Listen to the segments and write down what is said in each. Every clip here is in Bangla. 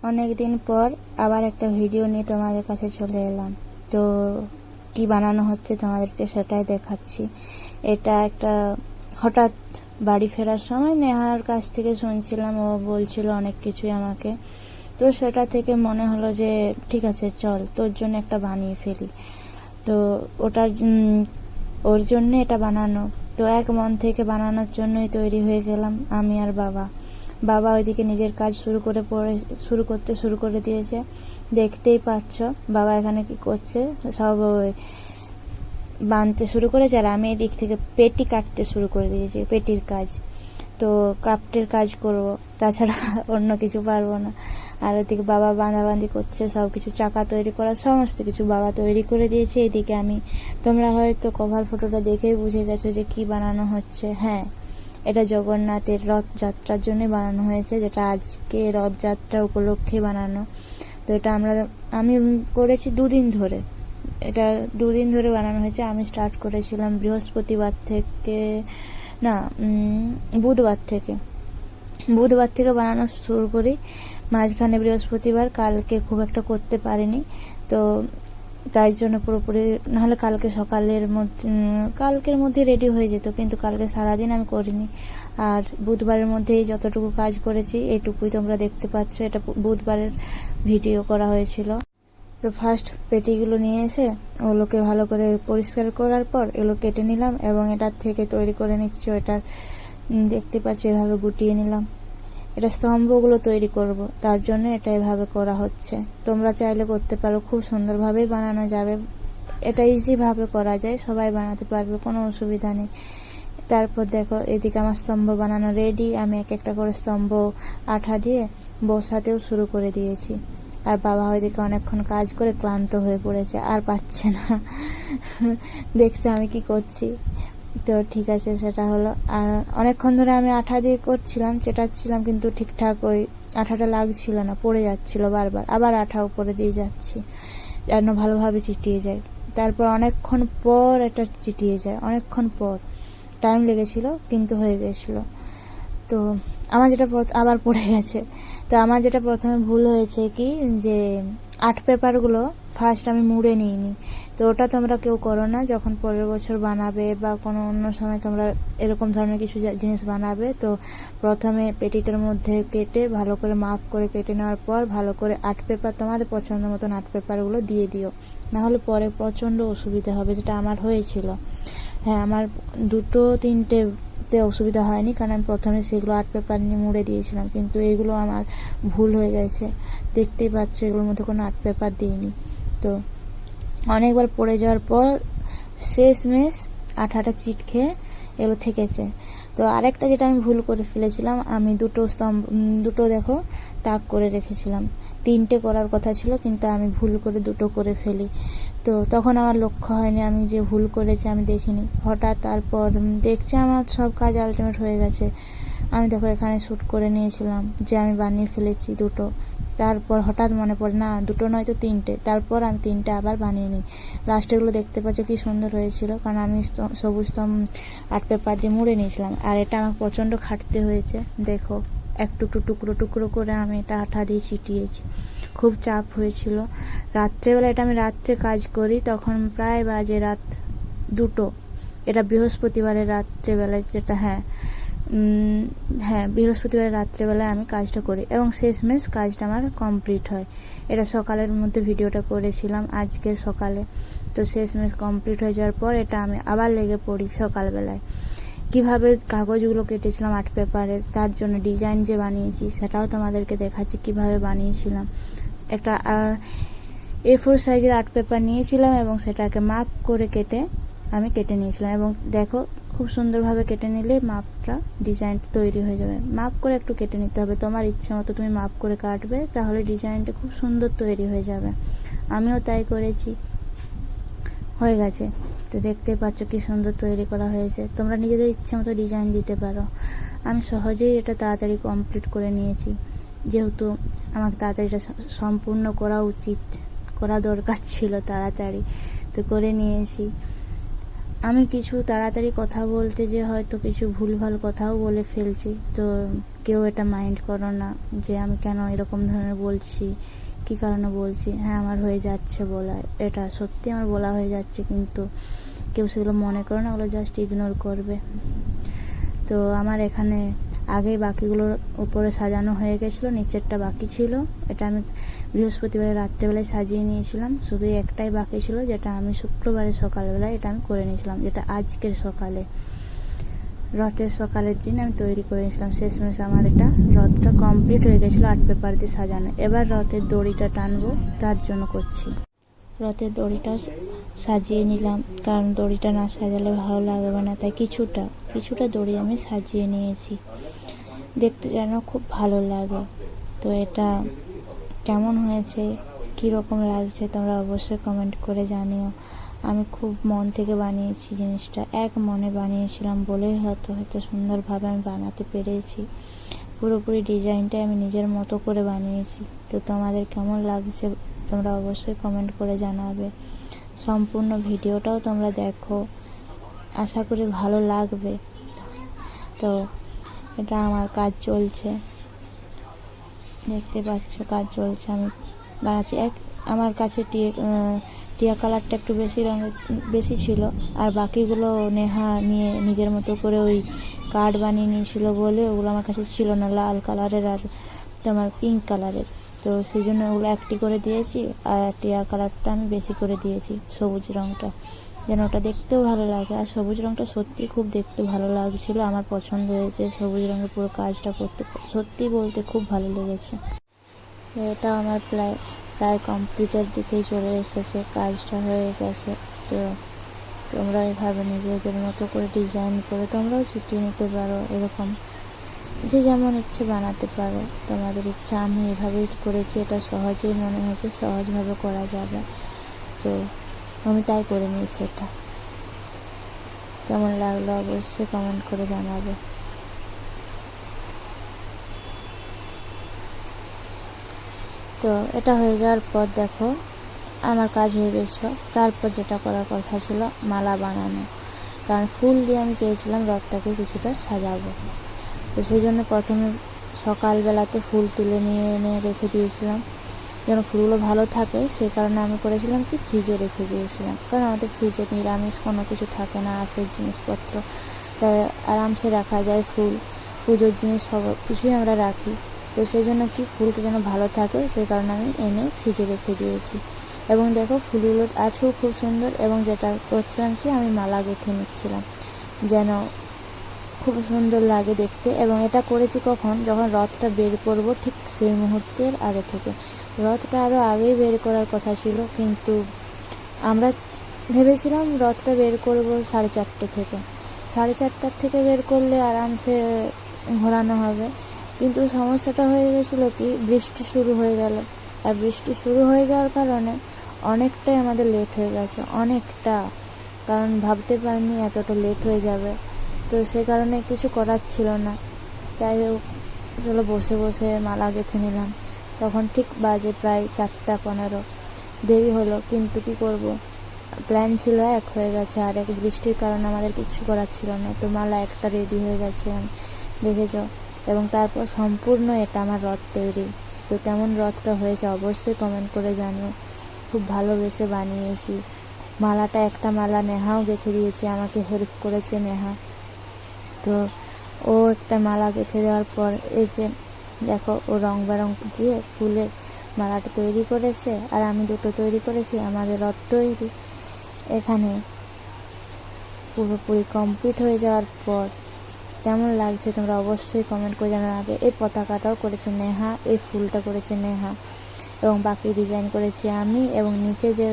অনেক দিন পর আবার একটা ভিডিও নিয়ে তোমাদের কাছে চলে এলাম। তো কি বানানো হচ্ছে তোমাদেরকে সেটাই দেখাচ্ছি। এটা একটা হঠাৎ বাড়ি ফেরার সময় নেহার কাছ থেকে শুনছিলাম, ও বলছিল অনেক কিছুই আমাকে। তো সেটা থেকে মনে হলো যে ঠিক আছে চল তোর জন্য একটা বানিয়ে ফেলি। তো ওর জন্যে এটা বানানো। তো এক মন থেকে বানানোর জন্যই তৈরি হয়ে গেলাম আমি আর বাবা ওইদিকে নিজের কাজ শুরু করে দিয়েছে। দেখতেই পাচ্ছ বাবা এখানে কি করছে, সব বানতে শুরু করেছে আর আমি এদিক থেকে পেটি কাটতে শুরু করে দিয়েছি, পেটির কাজ। তো ক্রাফটের কাজ করব, তাছাড়া অন্য কিছু পারবো না। আর ওদিকে বাবা বাঁধাবাঁধি করছে, সব কিছু চাকা তৈরি করা সমস্ত কিছু বাবা তৈরি করে দিয়েছে। এদিকে আমি, তোমরা হয়তো কভার ফটোটা দেখেই বুঝে গেছো যে কি বানানো হচ্ছে। হ্যাঁ, এটা জগন্নাথের রথযাত্রার জন্য বানানো হয়েছে, যেটা আজকে রথযাত্রা উপলক্ষে বানানো। তো এটা আমি করেছি দুদিন ধরে, এটা দুদিন ধরে বানানো হয়েছে। আমি স্টার্ট করেছিলাম বৃহস্পতিবার থেকে, না বুধবার থেকে বানানো শুরু করি। মাঝখানে বৃহস্পতিবার, কালকে খুব একটা করতে পারিনি, তো তাই জন্য পুরোপুরি, নাহলে কালকের মধ্যে রেডি হয়ে যেত, কিন্তু কালকে সারাদিন আমি করিনি। আর বুধবারের মধ্যেই যতটুকু কাজ করেছি এইটুকুই তোমরা দেখতে পাচ্ছ। এটা বুধবারের ভিডিও করা হয়েছিল। তো ফার্স্ট পেটিগুলো নিয়ে এসে ওগুলোকে ভালো করে পরিষ্কার করার পর এগুলো কেটে নিলাম এবং এটার থেকে তৈরি করে নিচ্ছি। ওটার দেখতে পাচ্ছি এভাবে গুটিয়ে নিলাম। এটা স্তম্ভগুলো তৈরি করব, তার জন্য এটা এভাবে করা হচ্ছে। তোমরা চাইলে করতে পারো, খুব সুন্দরভাবেই বানানো যাবে। এটা ইজিভাবে করা যায়, সবাই বানাতে পারবে, কোনো অসুবিধা নেই। তারপর দেখো এদিকে আমার স্তম্ভ বানানো রেডি। আমি এক একটা করে স্তম্ভ আঠা দিয়ে বসাতেও শুরু করে দিয়েছি। আর বাবা ওইদিকে অনেকক্ষণ কাজ করে ক্লান্ত হয়ে পড়েছে, আর পাচ্ছে না, দেখছে আমি কি করছি। তো ঠিক আছে, সেটা হলো। আর অনেকক্ষণ ধরে আমি আঠা দিয়ে চেটাচ্ছিলাম, কিন্তু ঠিকঠাক ওই আঠাটা লাগছিল না, পড়ে যাচ্ছিল বারবার। আবার আঠা উপরে দিয়ে যাচ্ছি যেন ভালোভাবে চিটিয়ে যায়। তারপর অনেকক্ষণ পর এটা চিটিয়ে যায়, অনেকক্ষণ পর টাইম লেগেছিল, কিন্তু হয়ে গেছিলো। তো আমার যেটা আবার পড়ে গেছে। তো আমার যেটা প্রথমে ভুল হয়েছে কি, যে আর্ট পেপারগুলো ফার্স্ট আমি মুড়ে নিইনি। তো ওটা তোমরা কেউ করো না, যখন পরের বছর বানাবে বা কোনো অন্য সময় তোমরা এরকম ধরনের কিছু জিনিস বানাবে, তো প্রথমে পেটিটার মধ্যে কেটে ভালো করে মাপ করে কেটে নেওয়ার পর ভালো করে আর্ট পেপার, তোমাদের পছন্দ মতন আর্ট পেপারগুলো দিয়ে দিও, নাহলে পরে প্রচণ্ড অসুবিধা হবে, যেটা আমার হয়েছিল। হ্যাঁ, আমার 2-3তে অসুবিধা হয়নি, কারণ আমি প্রথমে সেগুলো আর্ট পেপার নিয়ে মুড়ে দিয়েছিলাম, কিন্তু এগুলো আমার ভুল হয়ে গেছে। দেখতেই পাচ্ছ এগুলোর মধ্যে কোনো আর্ট পেপার দিইনি। তো অনেকবার পড়ে যাওয়ার পর শেষমেশ আঠাটা চিট খেয়ে এগুলো থেকেছে। তো আরেকটা যেটা আমি ভুল করে ফেলেছিলাম, আমি দুটো দেখো তাক করে রেখেছিলাম। 3টে করার কথা ছিল, কিন্তু আমি ভুল করে 2টো করে ফেলি। তো তখন আমার লক্ষ্য হয়নি আমি যে ভুল করেছি, আমি দেখিনি। হঠাৎ তারপর দেখছি আমার সব কাজ আলটিমেট হয়ে গেছে। আমি দেখো এখানে শ্যুট করে নিয়েছিলাম যে আমি বানিয়ে ফেলেছি 2টো। তারপর হঠাৎ মনে পড়ে না 2টো নয় তো 3টে। তারপর আমি 3টে আবার বানিয়ে নিই। লাস্টেরগুলো দেখতে পাচ্ছ কি সুন্দর হয়েছিল, কারণ আমি সবুজ আর্ট পেপার দিয়ে মুড়ে নিয়েছিলাম। আর এটা আমার প্রচণ্ড খাটতে হয়েছে। দেখো একটু টুকরো করে আমি এটা আঠা দিয়ে ছিটিয়েছি, খুব চাপ হয়েছিল। রাত্রেবেলা, এটা আমি রাত্রে কাজ করি, তখন প্রায় বাজে রাত 2টো। এটা বৃহস্পতিবারের রাত্রেবেলায়, যেটা হ্যাঁ বৃহস্পতিবারের রাত্রেবেলায় আমি কাজটা করি এবং শেষমেশ কাজটা আমার কমপ্লিট হয়। এটা সকালের মধ্যে ভিডিওটা করেছিলাম আজকে সকালে। তো শেষমেশ কমপ্লিট হয়ে যাওয়ার পর এটা আমি আবার লেগে পড়ি সকালবেলায়। কিভাবে কাগজগুলো কেটেছিলাম আর্ট পেপারে, তার জন্য ডিজাইন যে বানিয়েছি সেটাও তোমাদেরকে দেখাচ্ছি কিভাবে বানিয়েছিলাম। একটা A4 সাইজের আর্ট পেপার নিয়েছিলাম এবং সেটাকে মাপ করে আমি কেটে নিয়েছিলাম। এবং দেখো খুব সুন্দরভাবে কেটে নিলে মাপটা, ডিজাইন তৈরি হয়ে যাবে। মাপ করে একটু কেটে নিতে হবে, তোমার ইচ্ছে মতো তুমি মাপ করে কাটবে, তাহলে ডিজাইনটা খুব সুন্দর তৈরি হয়ে যাবে। আমিও তাই করেছি, হয়ে গেছে। তো দেখতে পাচ্ছ কি সুন্দর তৈরি করা হয়েছে। তোমরা নিজেদের ইচ্ছে মতো ডিজাইন দিতে পারো। আমি সহজেই এটা তাড়াতাড়ি কমপ্লিট করে নিয়েছি, যেহেতু আমাকে তাড়াতাড়ি এটা সম্পূর্ণ করা দরকার ছিল তাড়াতাড়ি, তো করে নিয়েছি। আমি কিছু তাড়াতাড়ি কথা বলতে যে হয়তো কিছু ভুলভাল কথাও বলে ফেলছি, তো কেউ এটা মাইন্ড করো না যে আমি কেন এরকম ধরনের বলছি, কী কারণে বলছি। হ্যাঁ, আমার হয়ে যাচ্ছে বলা, এটা সত্যি আমার বলা হয়ে যাচ্ছে, কিন্তু কেউ সেগুলো মনে করো না, ওগুলো জাস্ট ইগনোর করবে। তো আমার এখানে আগেই বাকিগুলোর উপরে সাজানো হয়ে গেছিলো, নিচেরটা বাকি ছিল। এটা আমি বৃহস্পতিবারে রাত্রেবেলায় সাজিয়ে নিয়েছিলাম, শুধু একটাই বাকি ছিল, যেটা আমি শুক্রবারে সকালবেলায় এটা আমি করে নিয়েছিলাম, যেটা আজকের সকালে, রথের সকালের দিন আমি তৈরি করে নিয়েছিলাম। শেষমেশ আমার এটা রথটা কমপ্লিট হয়ে গেছিলো আর্ট পেপার দিয়ে সাজানো। এবার রথের দড়িটা টানবো, তার জন্য করছি। রথের দড়িটাও সাজিয়ে নিলাম, কারণ দড়িটা না সাজালে ভালো লাগবে না, তাই কিছুটা দড়ি আমি সাজিয়ে নিয়েছি, দেখতে যেন খুব ভালো লাগে। তো এটা কেমন হয়েছে, কীরকম লাগছে তোমরা অবশ্যই কমেন্ট করে জানিও। আমি খুব মন থেকে বানিয়েছি জিনিসটা, এক মনে বানিয়েছিলাম বলেই হয়তো সুন্দরভাবে আমি বানাতে পেরেছি। পুরোপুরি ডিজাইনটাই আমি নিজের মতো করে বানিয়েছি। তো তোমাদের কেমন লাগছে তোমরা অবশ্যই কমেন্ট করে জানাবে। সম্পূর্ণ ভিডিওটাও তোমরা দেখো, আশা করি ভালো লাগবে। তো এটা আমার কাজ চলছে, দেখতে পাচ্ছ কাজ চলছে, আমি বানাচ্ছি। আমার কাছে টিয়া কালারটা একটু বেশি ছিল, আর বাকিগুলো নেহা নিয়ে নিজের মতো করে ওই কার্ড বানিয়ে নিয়েছিল বলে ওগুলো আমার কাছে ছিল না, লাল কালারের আর তোমার পিঙ্ক কালারের। তো সেই জন্য ওগুলো একটি করে দিয়েছি, আর টিয়া কালারটা আমি বেশি করে দিয়েছি, সবুজ রঙটা, যেন ওটা দেখতেও ভালো লাগে। আর সবুজ রঙটা সত্যি খুব দেখতে ভালো লাগছিলো, আমার পছন্দ হয়েছে সবুজ রঙের পুরো কাজটা করতে, সত্যি বলতে খুব ভালো লেগেছে। এটা আমার প্রায় কমপ্লিটের দিকেই চলে এসেছে, কাজটা হয়ে গেছে। তো তোমরা এভাবে নিজেদের মতো করে ডিজাইন করে তোমরাও ছুটিয়ে নিতে পারো, এরকম যে যেমন ইচ্ছে বানাতে পারো, তোমাদের ইচ্ছা। আমি এভাবেই করেছি, এটা সহজেই মনে হয়েছে, সহজভাবে করা যাবে, তো আমি তাই করে নিয়েছি। এটা কেমন লাগলো অবশ্যই কমেন্ট করে জানাবে। তো এটা হয়ে যাওয়ার পর দেখো আমার কাজ হয়ে গেছিলো। তারপর যেটা করার কথা ছিল মালা বানানো, কারণ ফুল দিয়ে আমি চেয়েছিলাম রথটাকে কিছুটা সাজাবো। তো সেই জন্য প্রথমে সকালবেলাতে ফুল তুলে নিয়ে এনে রেখে দিয়েছিলাম, যেন ফুলগুলো ভালো থাকে। সেই কারণে আমি করেছিলাম কি ফ্রিজে রেখে দিয়েছিলাম, কারণ আমাদের ফ্রিজে নিরামিষ কোনো কিছু থাকে না, আশের জিনিসপত্র আরামসে রাখা যায়। ফুল, পুজোর জিনিস সব কিছুই আমরা রাখি। তো সেই জন্য কি ফুলটা যেন ভালো থাকে, সেই কারণে আমি এনে ফ্রিজে রেখে দিয়েছি। এবং দেখো ফুলগুলো আছেও খুব সুন্দর। এবং যেটা করছিলাম কি আমি মালা গেঁথে নিচ্ছিলাম, যেন খুব সুন্দর লাগে দেখতে। এবং এটা করেছি কখন, যখন রথটা বের করব ঠিক সেই মুহূর্তের আগে থেকে। রথটা আরও আগেই বের করার কথা ছিল, কিন্তু আমরা ভেবেছিলাম রথটা বের করব 4:30 থেকে, 4:30 থেকে বের করলে আরামসে ঘোরানো হবে। কিন্তু সমস্যাটা হয়ে গেছিলো কি, বৃষ্টি শুরু হয়ে গেল, আর বৃষ্টি শুরু হয়ে যাওয়ার কারণে অনেকটাই আমাদের লেট হয়ে গেছে, অনেকটা, কারণ ভাবতে পারিনি এতটা লেট হয়ে যাবে। তো সে কারণে কিছু করার ছিল না, তাই চলো বসে বসে মালা গেঁথে নিলাম। তখন ঠিক বাজে প্রায় 4:15, দেরি হলো, কিন্তু কি করব, প্ল্যান ছিল এক, হয়ে গেছে আর এক। বৃষ্টির কারণে আমাদের কিছু করার ছিল না। তো মালা একটা রেডি হয়ে গেছে, দেখেছ। এবং তারপর সম্পূর্ণ এটা আমার রথ তৈরি। তো কেমন রথটা হয়েছে অবশ্যই কমেন্ট করে জানিও, খুব ভালোবেসে বানিয়েছি। মালাটা একটা মালা নেহাও গেঁথে দিয়েছে, আমাকে হেল্প করেছে নেহা। তো ও একটা মালা গেঁথে দেওয়ার পর এই যে দেখো ও রং বেরং দিয়ে ফুলের মালাটা তৈরি করেছে, আর আমি দুটো তৈরি করেছি, আমাদের রথ তৈরি। এখানে পুরোপুরি কমপ্লিট হয়ে যাওয়ার পর কেমন লাগছে তোমরা অবশ্যই কমেন্ট করে জানার আগে। এই পতাকাটাও করেছে নেহা, এই ফুলটা করেছে নেহা, এবং বাকি ডিজাইন করেছি আমি। এবং নিচে যে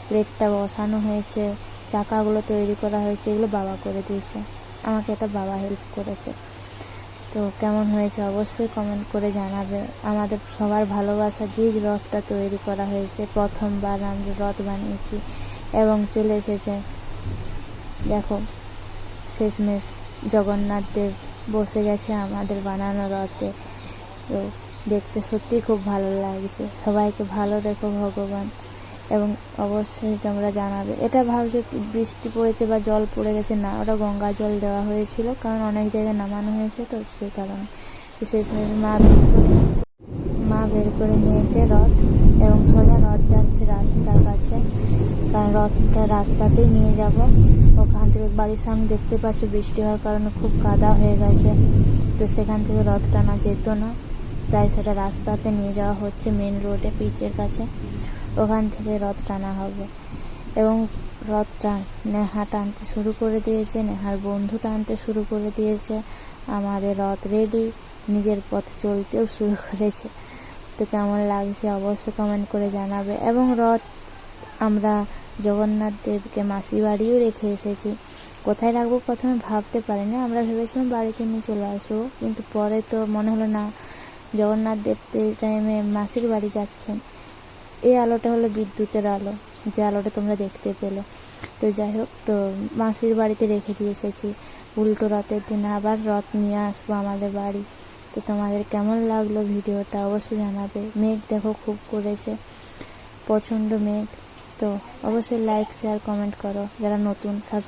প্লেটটা বসানো হয়েছে, চাকাগুলো তৈরি করা হয়েছে, এগুলো বাবা করে দিয়েছে আমাকে, এটা বাবা হেল্প করেছে। তো কেমন হয়েছে অবশ্যই কমেন্ট করে জানাবে। আমাদের সবার ভালোবাসা দিয়ে রথটা তৈরি করা হয়েছে, প্রথমবার আমরা রথ বানিয়েছি। এবং চলে এসেছে দেখো শেষমেশ জগন্নাথ দেব বসে গেছে আমাদের বানানো রথে। তো দেখতে সত্যিই খুব ভালো লাগছে। সবাইকে ভালো রেখো ভগবান, এবং অবশ্যই তোমরা জানাবে। এটা ভাবছো বৃষ্টি পড়েছে বা জল পড়ে গেছে, না, ওটা গঙ্গা জল দেওয়া হয়েছিল, কারণ অনেক জায়গায় নামানো হয়েছে, তো সেই কারণে তো সেই সময় মা বের করে নিয়েছে রথ, এবং সোজা রথ যাচ্ছে রাস্তার কাছে, কারণ রথটা রাস্তাতেই নিয়ে যাব। ওখান থেকে বাড়ির সামনে দেখতে পাচ্ছ বৃষ্টি হওয়ার কারণে খুব কাদা হয়ে গেছে, তো সেখান থেকে রথ টানা যেত না, তাই সেটা রাস্তাতে নিয়ে যাওয়া হচ্ছে মেন রোডে পিচের কাছে, ওখান থেকে রথ টানা হবে। এবং রথটা নেহা টানতে শুরু করে দিয়েছে, নেহার বন্ধু টানতে শুরু করে দিয়েছে, আমাদের রথ রেডি, নিজের পথে চলতেও শুরু করেছে। তো কেমন লাগছে অবশ্যই কমেন্ট করে জানাবে। এবং রথ আমরা জগন্নাথ দেবকে মাসির বাড়িও রেখে এসেছি। কোথায় রাখবো প্রথমে ভাবতে পারিনি, আমরা ভেবেছিলাম বাড়িতে নিয়ে চলে আসবো, কিন্তু পরে তো মনে হলো না, জগন্নাথ দেব এই টাইমে মাসির বাড়ি যাচ্ছেন। এই আলোটা হলো বিদ্যুতের আলো, যে আলোটা তোমরা দেখতে পেলে। তো যাই হোক, তো মাসির বাড়িতে রেখে দিয়ে এসেছি। উল্টো রথের দিন আবার রথ নিয়ে আসবো আমাদের বাড়ি। তো তোমাদের কেমন লাগলো ভিডিওটা অবশ্যই জানাবে। মেঘ দেখো খুব করেছে, প্রচণ্ড মেঘ। তো অবশ্যই লাইক শেয়ার কমেন্ট করো, যারা নতুন সাবস্ক্রাইব